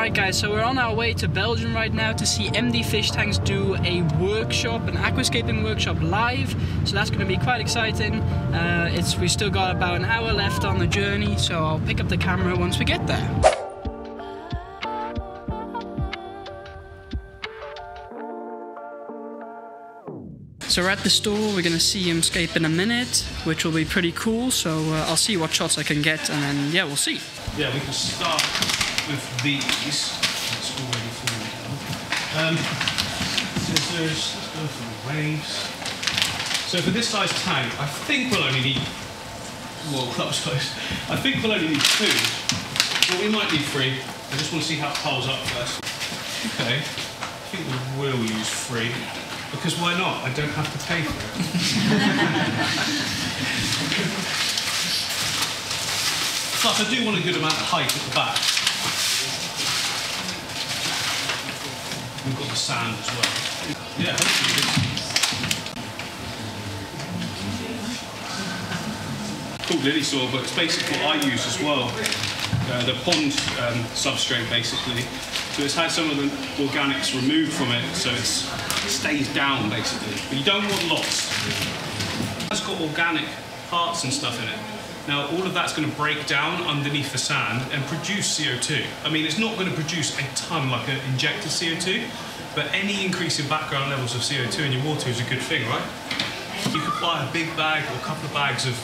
Alright guys, so we're on our way to Belgium right now to see MD Fish Tanks do a workshop, an aquascaping workshop live. So that's going to be quite exciting. We still got about an hour left on the journey, so I'll pick up the camera once we get there. So we're at the store, we're going to see him scape in a minute, which will be pretty cool. So I'll see what shots I can get and then, yeah, we'll see. Yeah, we can start with these. It's already falling down. Scissors, let's go for the waves. So for this size tank, I think we'll only need, well, that was close. I think we'll only need 2, but we might need 3. I just want to see how it piles up first. Okay, I think we will use 3, because why not? I don't have to pay for it. Plus, I do want a good amount of height at the back. We've got the sand as well. Yeah, hopefully it's called lily soil, but it's basically what I use as well. The pond substrate, basically. So it's had some of the organics removed from it, so it stays down, basically. But you don't want lots. It's got organic parts and stuff in it. Now, all of that's going to break down underneath the sand and produce CO2. I mean, it's not going to produce a ton like an injected CO2, but any increase in background levels of CO2 in your water is a good thing, right? You could buy a big bag or a couple of bags of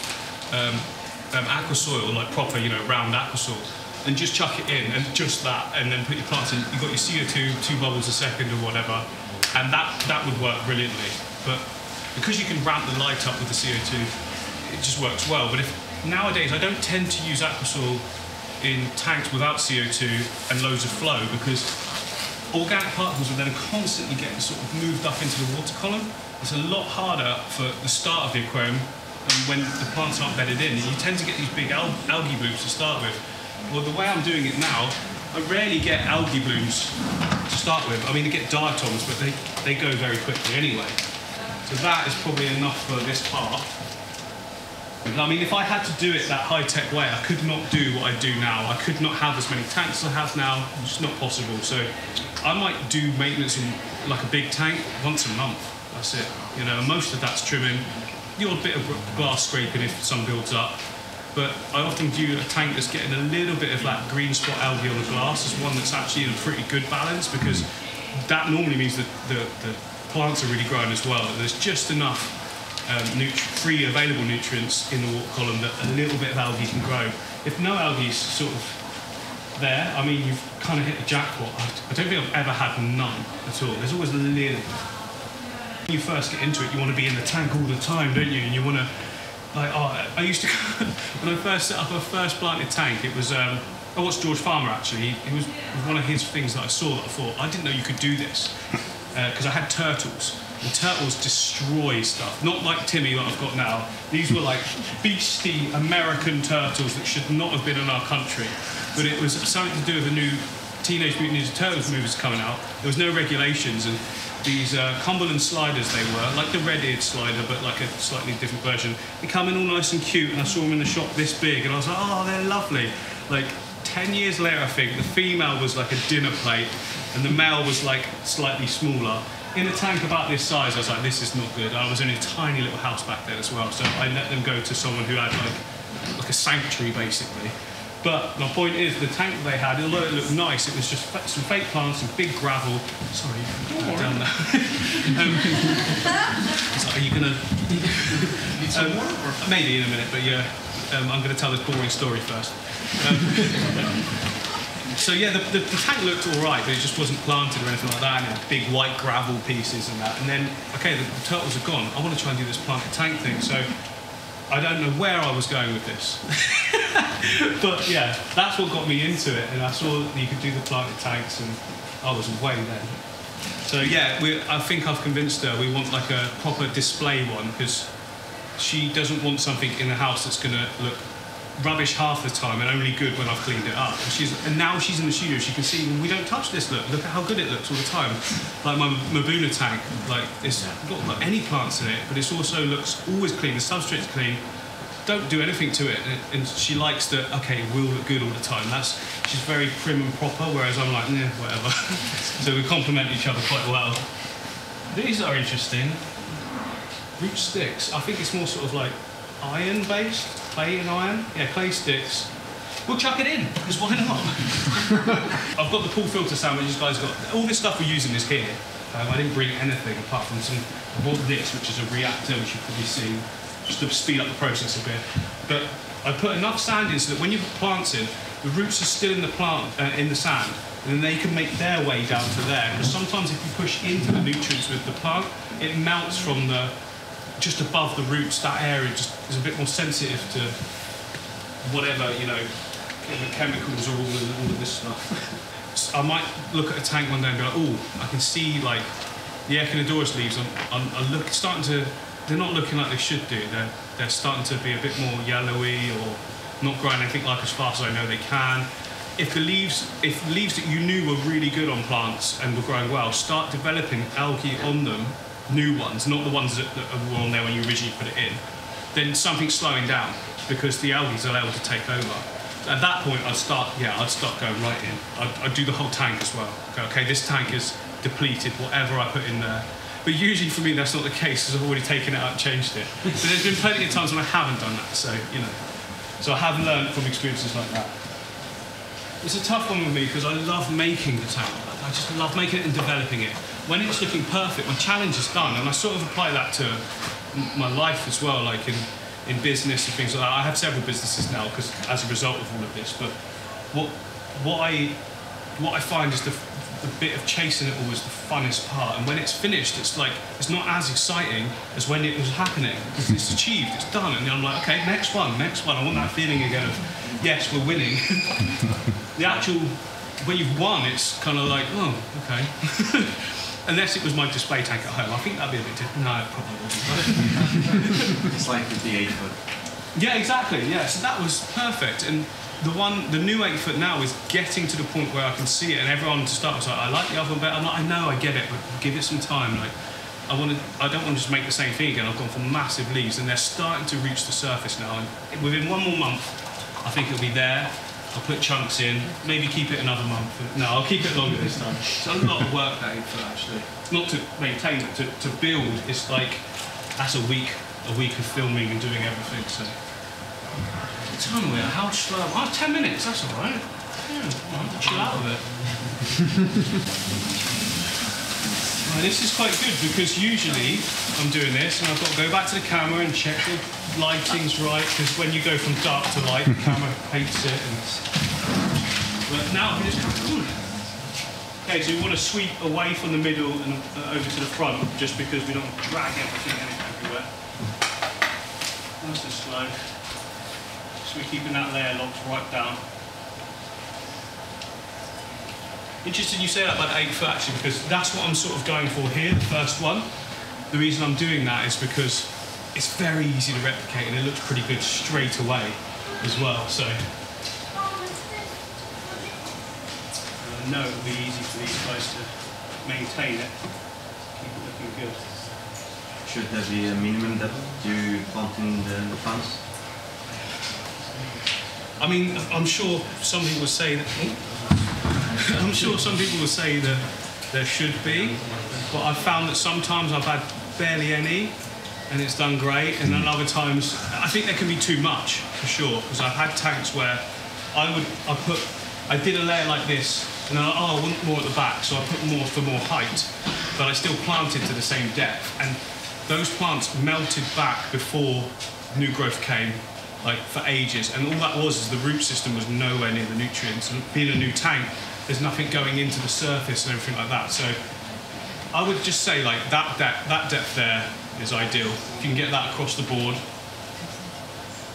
aqua soil, like proper, you know, round aqua soil, and just chuck it in, and just that, and then put your plants in. You've got your CO2, 2 bubbles a second or whatever, and that would work brilliantly. But because you can ramp the light up with the CO2, it just works well. But nowadays, I don't tend to use aquasoil in tanks without CO2 and loads of flow, because organic particles are then constantly getting sort of moved up into the water column. It's a lot harder for the start of the aquarium when the plants aren't bedded in. You tend to get these big algae blooms to start with. Well, the way I'm doing it now, I rarely get algae blooms to start with. I mean, I get diatoms, but they go very quickly anyway. So that is probably enough for this part. I mean, if I had to do it that high-tech way, I could not do what I do now. I could not have as many tanks as I have now. It's just not possible. So I might do maintenance in like a big tank once a month. That's it. You know, most of that's trimming, the odd bit of glass scraping if some builds up. But I often view a tank that's getting a little bit of that green spot algae on the glass as one that's actually in a pretty good balance, because that normally means that the plants are really growing as well. There's just enough free available nutrients in the water column that a little bit of algae can grow. If no algae is sort of there, I mean, you've kind of hit a jackpot. I don't think I've ever had none at all. There's always a little. When you first get into it, you want to be in the tank all the time, don't you? And you want to, like, I used to, when I first set up a first planted tank, it was, I watched George Farmer actually. It was one of his things that I saw that I thought, I didn't know you could do this. Because I had turtles. And turtles destroy stuff. Not like Timmy that I've got now. These were like beastie American turtles that should not have been in our country. But it was something to do with the new Teenage Mutant Ninja Turtles movies coming out. There was no regulations, and these Cumberland sliders they were, like the red-eared slider, but like a slightly different version. They come in all nice and cute, and I saw them in the shop this big, and I was like, oh, they're lovely. Like 10 years later, I think, the female was like a dinner plate, and the male was like slightly smaller. In a tank about this size, I was like, this is not good. I was in a tiny little house back then as well, so I let them go to someone who had like a sanctuary, basically. But my point is, the tank that they had, although it looked nice, it was just some fake plants, some big gravel. Sorry, down there. So are you gonna? Need some more? Maybe in a minute, but yeah, I'm gonna tell this boring story first. So yeah, the tank looked all right, but it just wasn't planted or anything like that, and it had big white gravel pieces and that. And then, okay, the turtles are gone. I want to try and do this planted tank thing, so I don't know where I was going with this. But yeah, that's what got me into it, and I saw that you could do the planted tanks, and I was way then. So yeah, I think I've convinced her we want like a proper display one, because she doesn't want something in the house that's going to look rubbish half the time and only good when I've cleaned it up. And now she's in the studio, she can see, well, we don't touch this, look at how good it looks all the time. Like my Mabuna tank, like it's not got any plants in it, but it also looks always clean, the substrate's clean, don't do anything to it, and she likes that. Okay, it will look good all the time. She's very prim and proper, whereas I'm like, nah, whatever. So we complement each other quite well. These are interesting. Root sticks. I think it's more sort of like iron based, clay and iron. Yeah, clay sticks. We'll chuck it in, because why not? I've got the pool filter stand, which you guys got. All this stuff we're using is here. I didn't bring anything apart from some. I bought this, which is a reactor, which you've probably seen, just to speed up the process a bit. But I put enough sand in so that when you put plants in, the roots are still in the plant, in the sand, and then they can make their way down to there. Because sometimes if you push into the nutrients with the plant, it melts from just above the roots. That area just is a bit more sensitive to whatever, you know, the chemicals or all of this stuff. I might look at a tank one day and be like, oh, I can see like the Echinodorus leaves starting to. They're not looking like they should do. They're starting to be a bit more yellowy or not growing anything like as fast as I know they can. If leaves that you knew were really good on plants and were growing well, start developing algae on them, new ones, not the ones that were on there when you originally put it in, then something's slowing down because the algae are able to take over. At that point, I'd start going right in. I'd do the whole tank as well. Go, okay, this tank is depleted, whatever I put in there. But usually for me, that's not the case, because I've already taken it out and changed it. But there's been plenty of times when I haven't done that, so, you know. So I have learned from experiences like that. It's a tough one with me, because I love making the tank. I just love making it and developing it. When it's looking perfect, my challenge is done, and I sort of apply that to my life as well, like in business and things like that. I have several businesses now, because as a result of all of this, but what I find is the bit of chasing it all is the funnest part, and when it's finished, it's like it's not as exciting as when it was happening, because it's achieved, it's done, and I'm like, okay, next one. I want that feeling again of yes, we're winning. The actual when you've won, it's kind of like, oh, okay. Unless it was my display tank at home, I think that'd be a bit different. No, it probably wouldn't. It's like with the 8-foot. Yeah, exactly. Yeah, so that was perfect, and the new 8-foot now is getting to the point where I can see it, and everyone to start was like, I like the other one better. I'm like, I know, I get it, but give it some time. Like, I don't want to just make the same thing again. I've gone for massive leaves, and they're starting to reach the surface now. And within 1 more month, I think it'll be there. I'll put chunks in, maybe keep it another month. No, I'll keep it longer this time. It's a lot of work, that 8-foot, actually. Not to maintain it, to build. It's like that's a week of filming and doing everything. So. What time are we at? How slow? Oh, 10 minutes, that's all right. Yeah, I'll chill out with it. Well, this is quite good, because usually I'm doing this and I've got to go back to the camera and check the lighting's right, because when you go from dark to light, the camera hates it. But now I can just okay, so we want to sweep away from the middle and over to the front, just because we don't drag everything everywhere. Nice and slow. So we're keeping that layer locked right down. Interesting you say that about 8-foot, actually, because that's what I'm sort of going for here, the first one. The reason I'm doing that is because it's very easy to replicate, and it looks pretty good straight away as well. So I know it'll be easy for these guys to maintain it, keep it looking good. Should there be a minimum depth you want in the plants? I mean, I'm sure some people will say that. I'm sure some people will say that there should be, but I've found that sometimes I've had barely any, and it's done great, and then other times I think there can be too much, for sure, because I've had tanks where I did a layer like this, and then I want more at the back, so I put more for more height, but I still planted to the same depth, and those plants melted back before new growth came, like for ages, and all that was is the root system was nowhere near the nutrients, and being a new tank, there's nothing going into the surface and everything like that. So I would just say like that depth there is ideal. If you can get that across the board,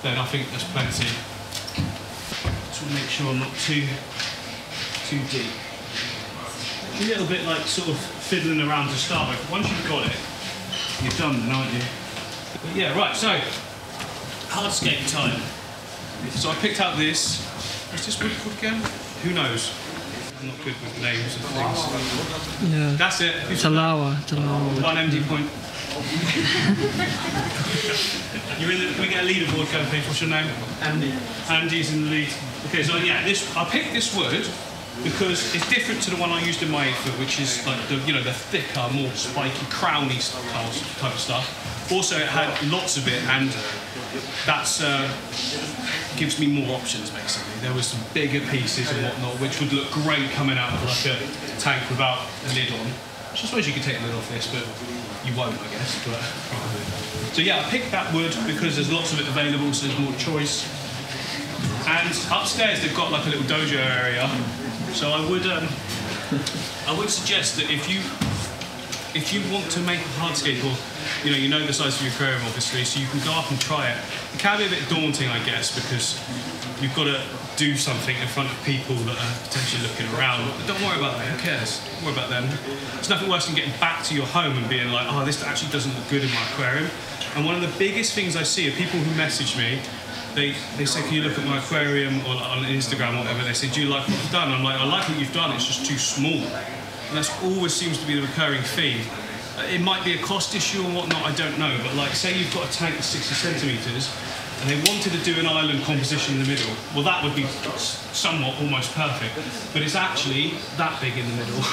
then I think there's plenty. Just want to make sure I'm not too deep. A little bit like sort of fiddling around to start with. Once you've got it, you're done then, aren't you? But yeah, right, so hardscape time. So I picked out this. What's this wood called again? Who knows? I'm not good with names of things. Yeah. That's it. It's a lava. It's a lava. One MD point. You're in the, can we get a leaderboard going, please? What's your name? Andy. Andy's in the lead. Okay, so yeah, I picked this wood because it's different to the one I used in my 8-foot, which is like the, you know, the thicker, more spiky, crowny type of stuff. Also, it had lots of it, and that's gives me more options basically. There was some bigger pieces and whatnot, which would look great coming out of like a tank without a lid on. Which I suppose you could take the lid off this, but you won't, I guess. But probably. So yeah, I picked that wood because there's lots of it available, so there's more choice. And upstairs they've got like a little dojo area. So I would suggest that if you want to make a hardscape, or you know the size of your aquarium obviously, so you can go up and try it. It can be a bit daunting, I guess, because you've got to do something in front of people that are potentially looking around. But don't worry about that, who cares? Don't worry about them. There's nothing worse than getting back to your home and being like, oh, this actually doesn't look good in my aquarium. And one of the biggest things I see are people who message me, they say, can you look at my aquarium, or on Instagram or whatever, they say, do you like what you've done? I'm like, I like what you've done, it's just too small. And that's always seems to be the recurring theme. It might be a cost issue or whatnot, I don't know, but like say you've got a tank that's 60 centimetres and they wanted to do an island composition in the middle, well that would be somewhat almost perfect, but it's actually that big in the middle.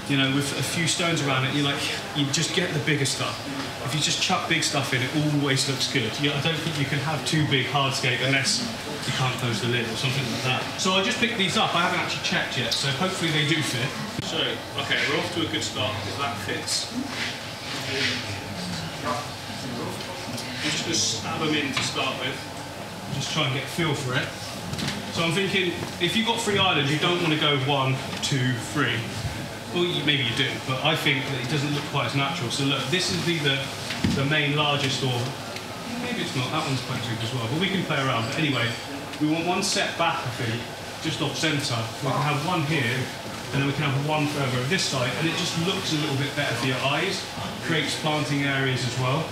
You know, with a few stones around it, you just get the bigger stuff. If you just chuck big stuff in, it always looks good. I don't think you can have too big hardscape unless you can't close the lid or something like that. So I just picked these up. I haven't actually checked yet, so hopefully they do fit. So, okay, we're off to a good start because that fits. I'm just going to stab them in to start with. Just try and get a feel for it. So I'm thinking, if you've got 3 islands, you don't want to go 1, 2, 3. Well, maybe you do, but I think that it doesn't look quite as natural. So look, this is the main largest, or maybe it's not, that one's quite big as well, but we can play around. But anyway, we want one set back, I think, just off centre. We can have one here, and then we can have one further on this side, and it just looks a little bit better for your eyes, creates planting areas as well.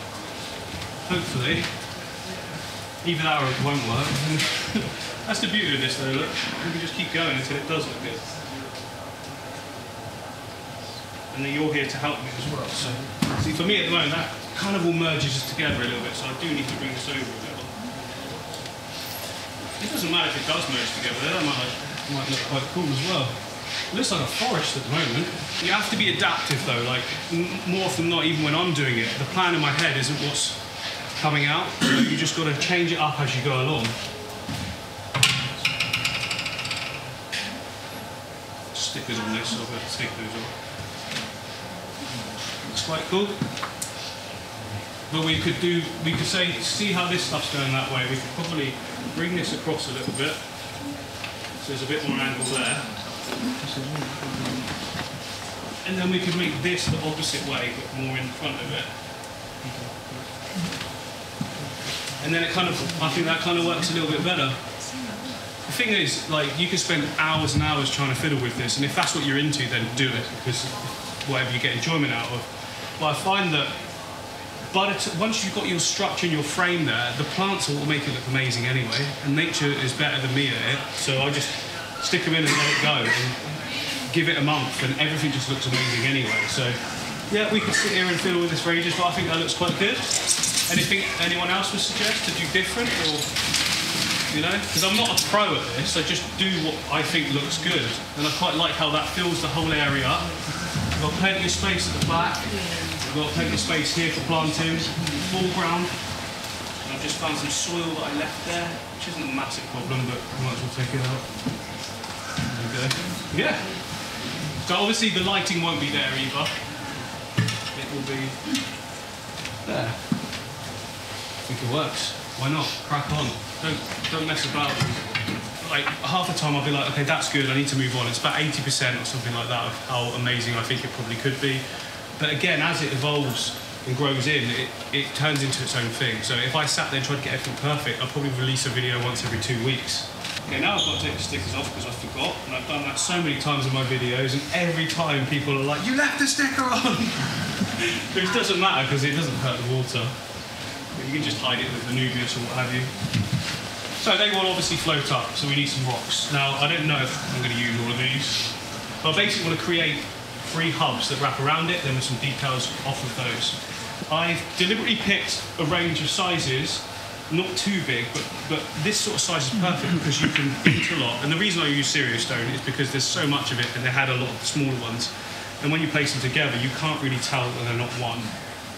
Hopefully. Either that or it won't work. That's the beauty of this though, look. We can just keep going until it does look good. And then you're here to help me as well. So, see, for me at the moment, that kind of all merges together a little bit, so I do need to bring this over a little. It doesn't matter if it does merge together, that might look quite cool as well. It looks like a forest at the moment. You have to be adaptive though, like more often than not, even when I'm doing it, the plan in my head isn't what's coming out, so you just got to change it up as you go along. Stickers on this, so I've got to take those off. Looks quite cool. But we could say, see how this stuff's going that way. We could probably bring this across a little bit, so there's a bit more angle there. And then we could make this the opposite way, but more in front of it. And then it kind of, I think that kind of works a little bit better. The thing is, like, you could spend hours and hours trying to fiddle with this, and if that's what you're into, then do it, because whatever you get enjoyment out of. But I find that once you've got your structure and your frame there, the plants will make it look amazing anyway, and nature is better than me at it, so I just stick them in and let it go, and give it a month, and everything just looks amazing anyway. So, yeah, we could sit here and fiddle with this for ages, but I think that looks quite good. Anything anyone else would suggest to do different, or, you know? Because I'm not a pro at this, I just do what I think looks good, and I quite like how that fills the whole area up. We've got plenty of space at the back, we've got plenty of space here for planting, foreground. And I've just found some soil that I left there, which isn't a massive problem, but I might as well take it out. There we go. Yeah. So obviously the lighting won't be there either. It will be there. I think it works. Why not? Crack on. Don't mess about. Like half the time I'll be like, okay, that's good, I need to move on. It's about 80% or something like that of how amazing I think it probably could be. But again, as it evolves and grows in, it turns into its own thing. So if I sat there and tried to get everything perfect, I'd probably release a video once every 2 weeks. Okay, now I've got to take the stickers off because I forgot, and I've done that so many times in my videos, and every time people are like, you left the sticker on! Which doesn't matter because it doesn't hurt the water. But you can just hide it with the Nubius or what have you. So they will obviously float up, so we need some rocks. Now, I don't know if I'm going to use all of these. But I basically want to create 3 hubs that wrap around it, then with some details off of those. I've deliberately picked a range of sizes, not too big, but this sort of size is perfect because you can interlock. And the reason I use cereal stone is because there's so much of it, and they had a lot of the smaller ones. And when you place them together, you can't really tell that they're not one.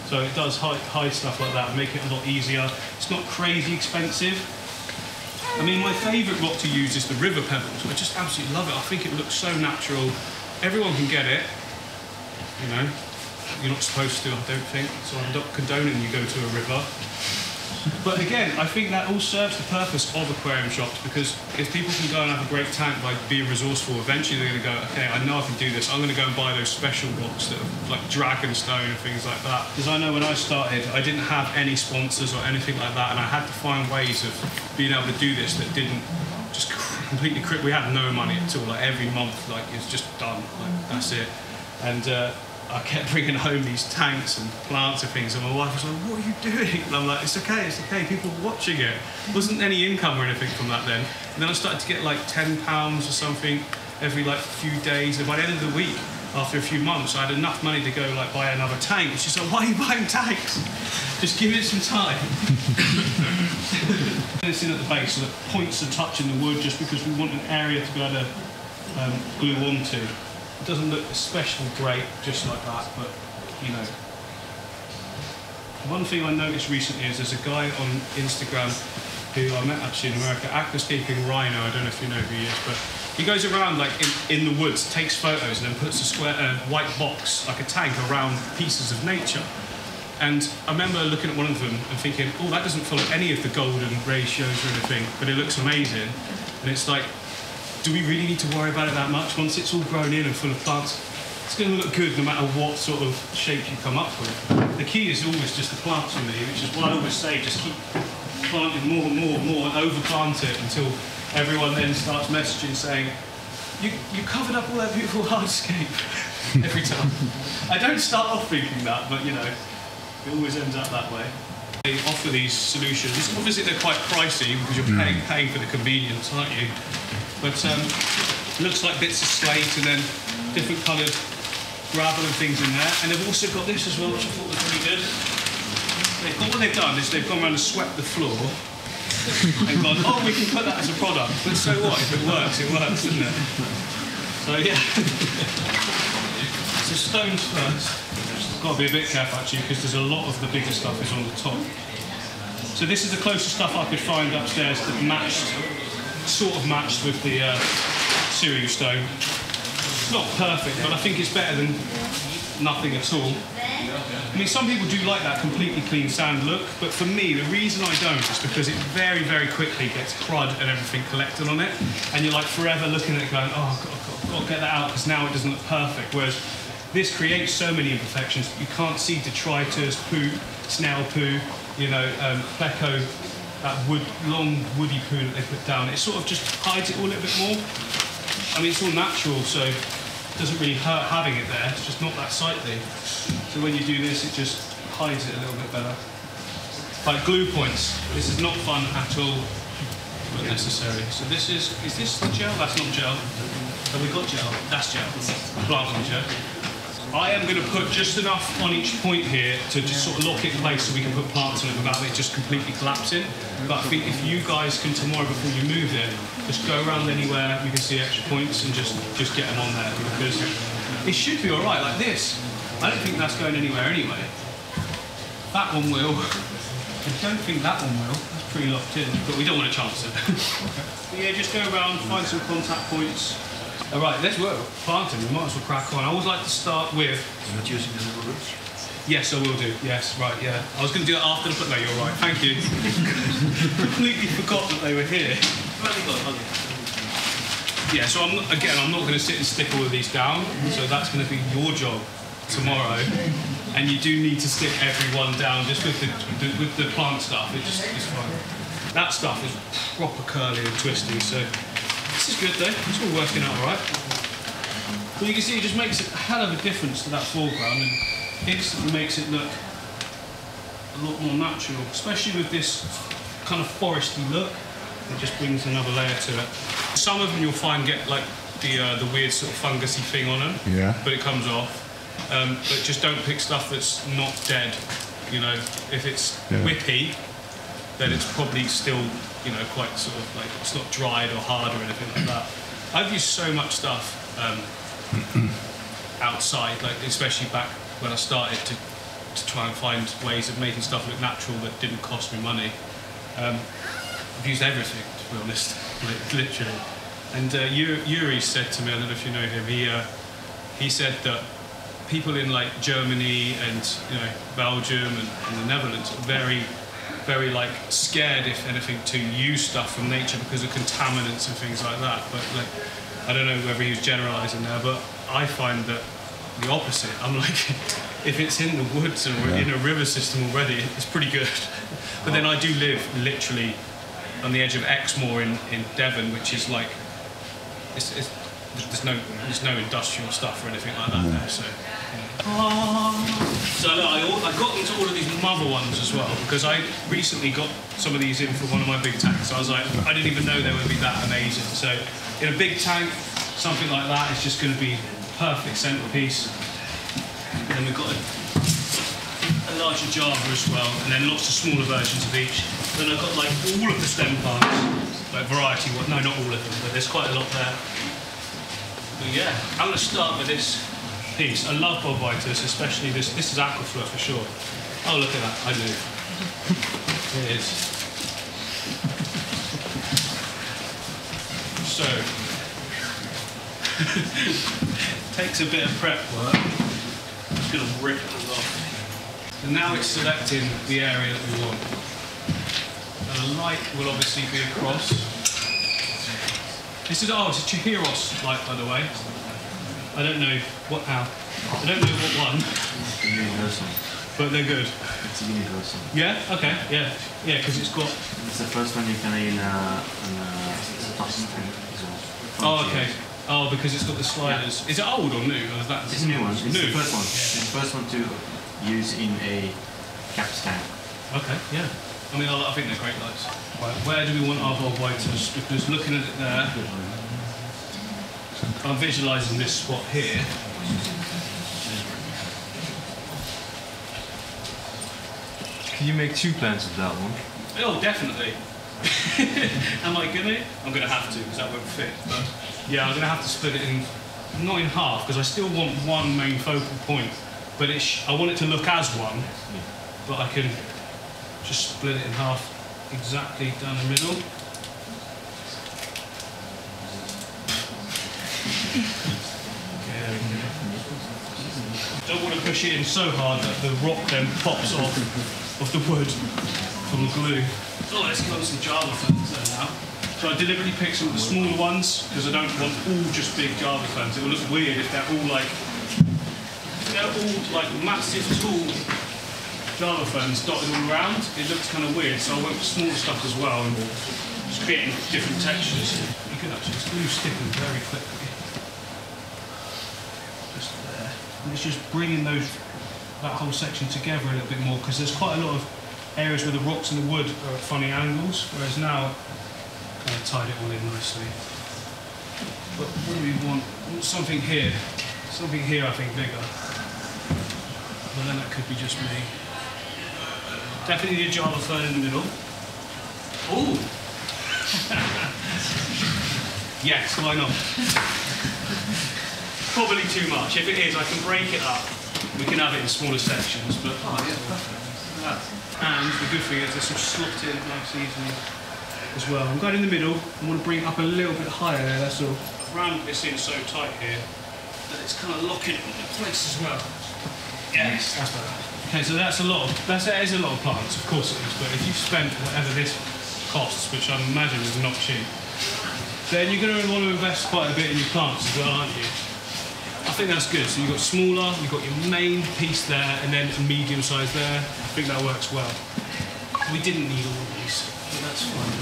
So it does hide stuff like that, make it a lot easier. It's not crazy expensive. I mean, my favourite rock to use is the river pebbles. I just absolutely love it. I think it looks so natural. Everyone can get it, you know. You're not supposed to, I don't think. So I'm not condoning you go to a river. But again, I think that all serves the purpose of aquarium shops, because if people can go and have a great tank by being resourceful, eventually they're going to go, okay, I know I can do this. I'm going to go and buy those special rocks that are like dragon stone and things like that. Because I know when I started, I didn't have any sponsors or anything like that, and I had to find ways of being able to do this that didn't just completely cripple. We had no money at all. Like every month, like it's just done. Like that's it. And I kept bringing home these tanks and plants and things, and my wife was like, what are you doing? And I'm like, it's okay, people are watching it. Wasn't any income or anything from that then. And then I started to get like £10 or something every like few days, and by the end of the week, after a few months, I had enough money to go like buy another tank. She's like, why are you buying tanks? Just give it some time. It's in at the base, so the points are touching the wood just because we want an area to be able to glue onto. It doesn't look especially great just like that, but you know. One thing I noticed recently is there's a guy on Instagram who I met actually in America, Aquascaping Rhino. I don't know if you know who he is, but he goes around like in the woods, takes photos, and then puts a white box, like a tank, around pieces of nature. And I remember looking at one of them and thinking, oh, that doesn't follow any of the golden ratios or anything, but it looks amazing. And it's like, do we really need to worry about it that much? Once it's all grown in and full of plants, it's going to look good no matter what sort of shape you come up with. The key is always just the plants for me, which is why I always say just keep planting more and more and more and overplant it until everyone then starts messaging saying, you covered up all that beautiful hardscape every time. I don't start off thinking that, but you know, it always ends up that way. They offer these solutions. Obviously they're quite pricey because you're paying for the convenience, aren't you? But it looks like bits of slate and then different coloured gravel and things in there. And they've also got this as well, which I thought was really good. What they've done is they've gone around and swept the floor and gone, oh, we can put that as a product. But so what? If it works, doesn't it? So yeah. So stones first. Got to be a bit careful actually, because there's a lot of the bigger stuff is on the top. So this is the closest stuff I could find upstairs that sort of matched with the cereal stone. It's not perfect, but I think it's better than nothing at all. I mean, some people do like that completely clean sand look, but for me, the reason I don't is because it very, very quickly gets crud and everything collected on it, and you're like forever looking at it going, oh, I've got to get that out because now it doesn't look perfect. Whereas this creates so many imperfections. You can't see detritus, poo, snail poo, you know, pleco, that long woody poo that they put down. It sort of just hides it all a little bit more. I mean, it's all natural, so it doesn't really hurt having it there. It's just not that sightly. So when you do this, it just hides it a little bit better. Like glue points. This is not fun at all, but necessary. So this is this gel? That's not gel. Have we got gel? That's gel. Plant on gel. I am going to put just enough on each point here to just sort of lock it in place so we can put plants on it without it just completely collapsing. But I think if you guys can tomorrow before you move it, just go around anywhere you can see extra points and just get them on there, because it should be alright like this. I don't think that's going anywhere anyway. That one will. I don't think that one will. That's pretty locked in, but we don't want to chance it. But yeah, just go around, find some contact points. All right, let's work planting. We might as well crack on. I always like to start with. You're not using the little roots? Yes, I will do. Yes, right, yeah. I was going to do it after the. No, you're right. Thank you. Completely forgot that they were here. Yeah, so I'm not going to sit and stick all of these down. So that's going to be your job tomorrow. And you do need to stick everyone down just with the plant stuff. It's fine. That stuff is proper curly and twisty. So. This is good though, it's all working out alright. Well, you can see it just makes a hell of a difference to that foreground and instantly makes it look a lot more natural, especially with this kind of foresty look. It just brings another layer to it. Some of them you'll find get like the weird sort of fungusy thing on them. Yeah. But it comes off. But just don't pick stuff that's not dead. You know, if it's whippy, then it's probably still, you know, quite sort of like, it's not dried or hard or anything like that. I've used so much stuff outside, like especially back when I started to try and find ways of making stuff look natural that didn't cost me money. I've used everything, to be honest, like literally. And Yuri said to me, I don't know if you know him, he said that people in like Germany and, you know, Belgium and the Netherlands are very, very like scared, if anything, to use stuff from nature because of contaminants and things like that. But like, I don't know whether he was generalising there, but I find that the opposite. I'm like, if it's in the woods or in a river system already, it's pretty good. But then I do live literally on the edge of Exmoor in Devon, which is like, there's no industrial stuff or anything like that there. So, so look, I got into all of these mother ones as well because I recently got some of these in for one of my big tanks. So I was like, I didn't even know they would be that amazing. So in a big tank, something like that is just going to be perfect centerpiece. And then we've got a larger Java as well, and then lots of smaller versions of each. Then I've got like all of the stem plants, like variety. No, not all of them, but there's quite a lot there. But yeah, I'm going to start with this piece. I love Bovitis, especially this. This is Aquaflora for sure. Oh, look at that! I knew. It is. So, takes a bit of prep work. I'm just going to rip it off. And now it's selecting the area that we want. And the light will obviously be across. This is, oh, it's a Chihiros light, by the way. I don't know what now. I don't know what one. It's a universal. But they're good. It's a universal. Yeah? Okay, yeah. Yeah, because it's got... It's the first one you can in a Substrate as well. Oh, okay. Oh, because it's got the sliders. Yeah. Is it old or new? Or is that it's a new one. It's new. the first one. It's the first one to use in a caps tank. Okay, yeah. I mean, I think they're great lights. Right, where do we want our Bovitis? Because looking at it there, I'm visualising this spot here. Can you make 2 plants of that one? Oh, definitely. Am I gonna? I'm gonna have to, because that won't fit. But yeah, I'm gonna have to split it in, not in half, because I still want one main focal point. But I want it to look as one, but I can just split it in half exactly down the middle. Don't want to push it in so hard that the rock then pops off of the wood from the glue. Oh, let's go on some Java ferns there now. So I deliberately picked some of the smaller ones because I don't want all just big Java ferns. It will look weird if they're all like massive, tall Java ferns dotted all around. It looks kind of weird, so I went for smaller stuff as well and just creating different textures. You can actually glue sticking very quickly. Just there. And it's just bringing that whole section together a little bit more because there's quite a lot of areas where the rocks and the wood are at funny angles, whereas now I kind of tied it all in nicely. But what do we want? We want something here. Something here I think bigger. But then that could be just me. Definitely a Java fern in the middle. Ooh! Yes, why not? Probably too much. If it is, I can break it up. We can have it in smaller sections, but oh yeah, perfect. And the good thing is there's some slot in nice easily as well. I'm going in the middle. I want to bring it up a little bit higher there, that's all. I've rammed this in so tight here that it's kind of locking it in place as well. Yes, that's better. Okay, so that is a lot of plants, of course it is, but if you've spent whatever this costs, which I imagine is not cheap, then you're going to want to invest quite a bit in your plants as well, aren't you? I think that's good. So you've got smaller, you've got your main piece there, and then a medium size there. I think that works well. We didn't need all of these, but that's fine.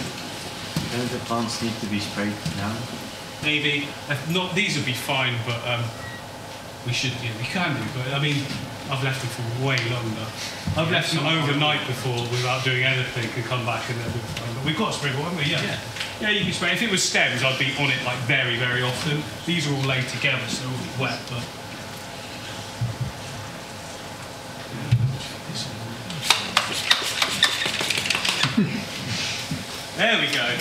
Don't the plants need to be sprayed now? Maybe. Not, these would be fine, but we can do, but I mean, I've left them for way longer. I've left them overnight before without doing anything and come back and they'll be fine. But we've got a spray bottle, haven't we? Yeah. Yeah, you can spray. If it was stems, I'd be on it like very, very often. These are all laid together, so they're all wet, but... There we go.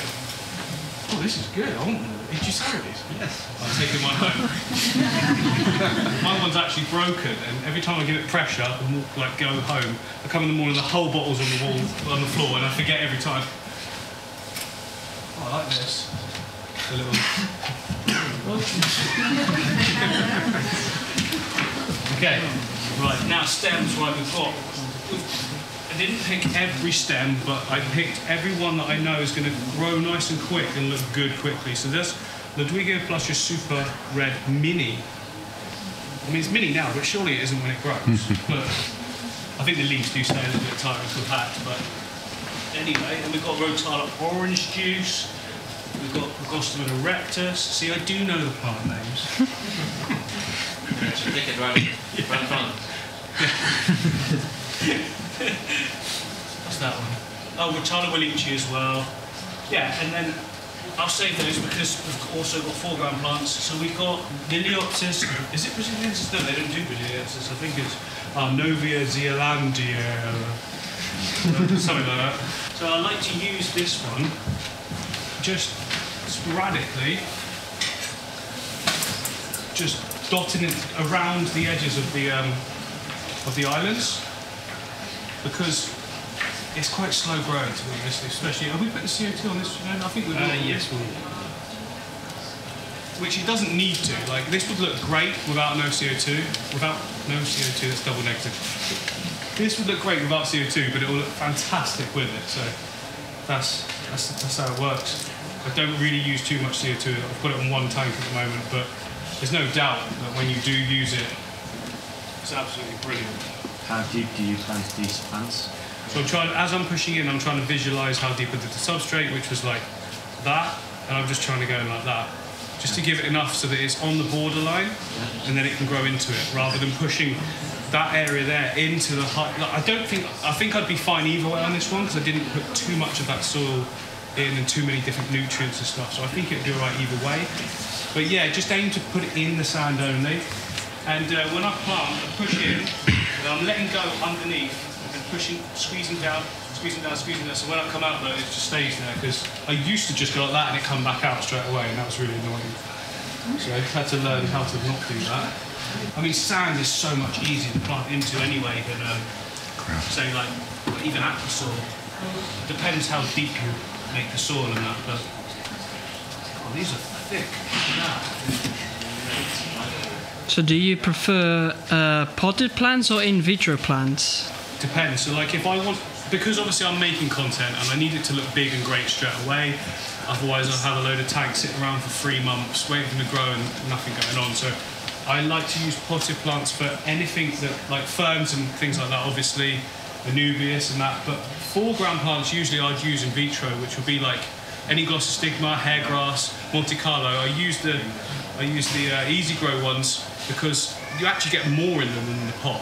Oh, this is good. I want one. Did you sell these? Yes. I'm taking mine home. My one's actually broken, and every time I give it pressure and like go home, I come in the morning, the whole bottle's on the wall, on the floor, and I forget every time. Oh, I like this. A little. Okay. Right now stems. Right, I didn't pick every stem, but I picked every one that I know is going to grow nice and quick and look good quickly. So this Ludwigia plus your super red mini. I mean, it's mini now, but surely it isn't when it grows. But I think the leaves do stay a little bit tighter and compact. But anyway, and we've got Rotala orange juice. We've got Agostum erectus. See, I do know the plant names. Take it right front. What's that one? Oh, Rotala Willichi as well. Yeah, and then I'll save those because we've also got foreground plants. So we've got Liliopsis. Is it Braziliensis? No, they don't do Braziliensis. I think it's Novia Zealandia. Something like that. So I like to use this one just sporadically, just dotting it around the edges of the islands, because it's quite slow growing, to be honest. Especially, have we put the CO2 on this? I think we've yes, we will. Which it doesn't need to. Like, this would look great without no CO2. Without no CO2, that's double negative. This would look great without CO2, but it will look fantastic with it. So that's how it works. I don't really use too much CO2. I've got it on one tank at the moment, but there's no doubt that when you do use it, it's absolutely brilliant. How deep do you plant these plants? So I'm trying, as I'm pushing in, I'm trying to visualise how deep I did the substrate, which was like that, and I'm just trying to go in like that, just to give it enough so that it's on the borderline, and then it can grow into it, rather than pushing that area there into the high. Like, I think I'd be fine either way on this one, because I didn't put too much of that soil in and too many different nutrients and stuff, so I think it'd do alright either way. But yeah, just aim to put it in the sand only. And when I plant, I push in, and I'm letting go underneath, and pushing, squeezing down. So when I come out though, it just stays there, because I used to just go like that and it come back out straight away, and that was really annoying. So I had to learn how to not do that. I mean, sand is so much easier to plant into anyway than, say, like, even aqua soil. Depends how deep you make the soil and that, but oh, these are thick. So do you prefer potted plants or in vitro plants? Depends. So like if I want, because obviously I'm making content and I need it to look big and great straight away, otherwise I'll have a load of tanks sitting around for 3 months waiting for them to grow and nothing going on. So I like to use potted plants for anything that, like ferns and things like that, obviously, Anubias and that, but foreground plants usually I'd use in vitro, which would be like any glossostigma, hairgrass, Monte Carlo. I use the easy grow ones because you actually get more in them than in the pot.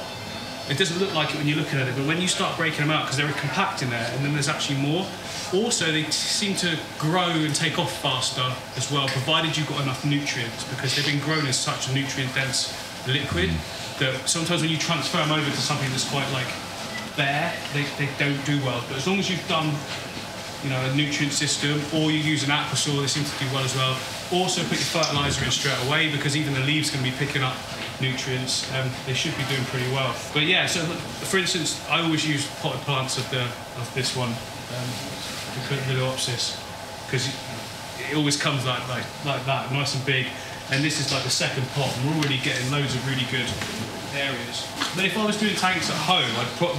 It doesn't look like it when you're looking at it, but when you start breaking them out, because they're compact in there, and then there's actually more. Also, they seem to grow and take off faster as well, provided you've got enough nutrients, because they've been grown as such a nutrient-dense liquid that sometimes when you transfer them over to something that's quite like bare, they don't do well. But as long as you've done, you know, a nutrient system, or you use an aqua soil, they seem to do well as well. Also put your fertiliser in straight away, because even the leaves can be picking up nutrients, they should be doing pretty well. But yeah, so for instance, I always use potted plants of this one, the Liliopsis, because it always comes like that, nice and big. And this is like the second pot, and we're already getting loads of really good areas. But if I was doing tanks at home,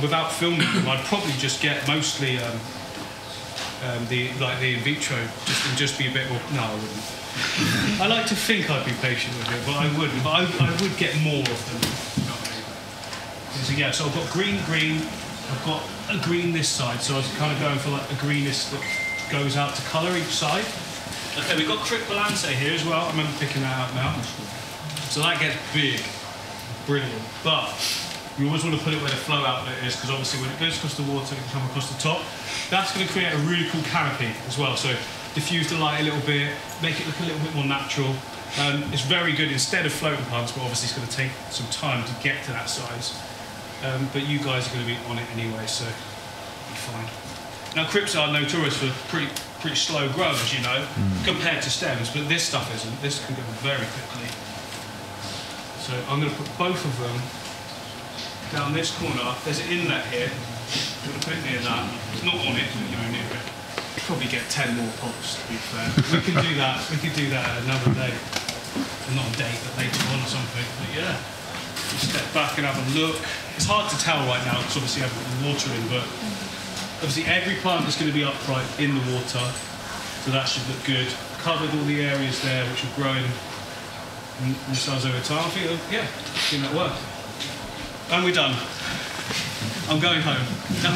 without filming them, I'd probably just get mostly the in vitro, just be a bit more. No, I wouldn't. I like to think I'd be patient with it, but I wouldn't. But I would get more of them. So yeah, so I've got green. I've got a green this side, so I was kind of going for like a greenish that goes out to colour each side. Okay, we've got Crickbalance here as well. I remember picking that out now. So that gets big, brilliant. But you always want to put it where the flow outlet is, because obviously when it goes across the water, it can come across the top. That's going to create a really cool canopy as well. So diffuse the light a little bit, make it look a little bit more natural. It's very good instead of floating plants, but obviously it's going to take some time to get to that size. But you guys are going to be on it anyway, so you'll be fine. Now crypts are notorious for pretty slow growth, as you know, compared to stems, but this stuff isn't. This can go very quickly. So I'm going to put both of them down this corner. There's an inlet here. I'm going to put it near that. It's not on it, but you know, near it. Probably get 10 more pots, to be fair. We can do that. We could do that another day. Not a date, but later on or something. But yeah, just step back and have a look. It's hard to tell right now because obviously I've got the water in, but obviously every plant is going to be upright in the water, so that should look good. Covered all the areas there which are growing themselves over time. I think that worked. And we're done. I'm going home. No,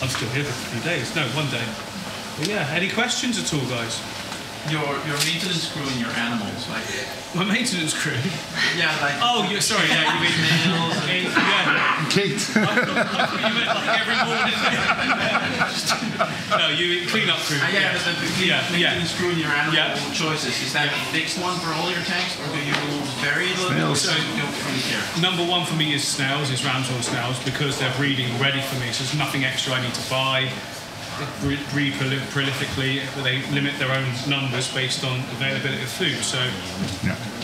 I'm still here for a few days. No, one day. But yeah, any questions at all, guys? Your maintenance crew and your animals, like my maintenance crew. Yeah, like. Oh, sorry. Yeah, you mean males? Yeah. Kate. I thought you meant like every morning. No, you clean up crew. Yeah, but the maintenance crew and your animal choices, is that a fixed one for all your tanks, or do you vary a little bit? So from here. Number one for me is snails, is ramshorn snails, because they're breeding ready for me. So there's nothing extra I need to buy. They breed prolifically, they limit their own numbers based on availability of food. So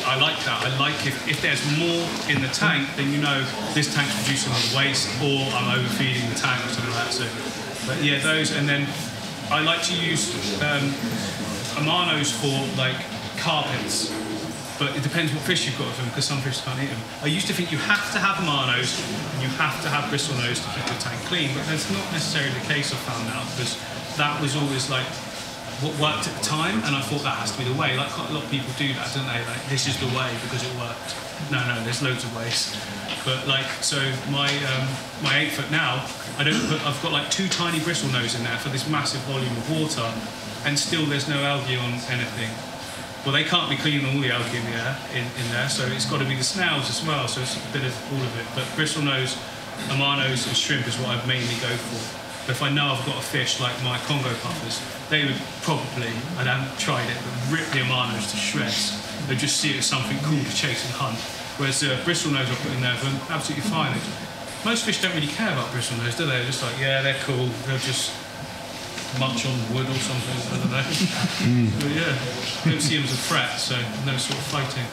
I like that. I like if there's more in the tank, then you know this tank's producing a lot of waste, or I'm overfeeding the tank or something like that. So, but yeah, those, and then I like to use amanos for like carpets. But it depends what fish you've got with them, because some fish can't eat them. I used to think you have to have amanos and you have to have bristlenose to keep the tank clean, but that's not necessarily the case, I found out, because that was always like what worked at the time, and I thought that has to be the way. Like quite a lot of people do that, don't they? Like, this is the way because it worked. No, there's loads of ways. But like, so my 8 foot now, I've got like 2 tiny bristlenose in there for this massive volume of water, and still there's no algae on anything. Well, they can't be cleaning all the algae in there, so it's got to be the snails as well, so it's a bit of all of it. But bristlenose, amanos and shrimp is what I mainly go for. But if I know I've got a fish like my Congo puffers, they would probably, I haven't tried it, but rip the amanos to shreds. They'd just see it as something cool to chase and hunt. Whereas the bristlenose I put in there, they're absolutely fine. Most fish don't really care about bristlenose, do they? They're just like, yeah, they're cool, they'll just munch on wood or something, I don't know. But yeah, I don't see them as a threat, so no sort of fighting.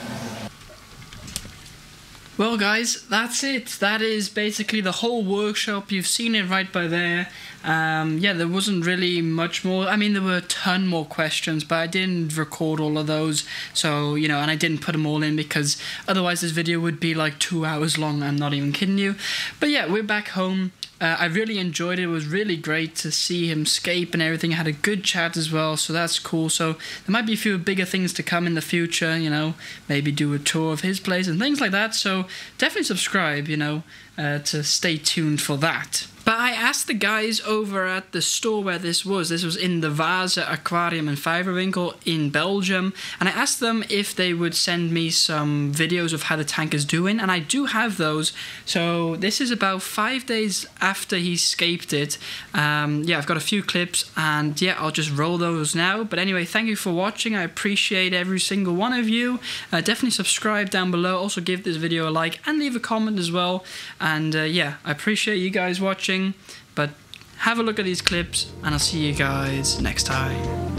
Well guys, that's it. That is basically the whole workshop. You've seen it right by there. Yeah, there wasn't really much more. I mean, there were a ton more questions, but I didn't record all of those. So, you know, and I didn't put them all in because otherwise this video would be like 2 hours long. I'm not even kidding you. But yeah, we're back home. I really enjoyed it. It was really great to see him scape and everything. I had a good chat as well, so that's cool. So there might be a few bigger things to come in the future, you know, maybe do a tour of his place and things like that. So definitely subscribe, you know, to stay tuned for that. But I asked the guys over at the store where this was in the Vase Aquarium in Vijverwinkel in Belgium, and I asked them if they would send me some videos of how the tank is doing, and I do have those. So this is about 5 days after he scaped it. Yeah, I've got a few clips, and yeah, I'll just roll those now. But anyway, thank you for watching. I appreciate every single one of you. Definitely subscribe down below. Also give this video a like and leave a comment as well. And yeah, I appreciate you guys watching. But have a look at these clips, and I'll see you guys next time.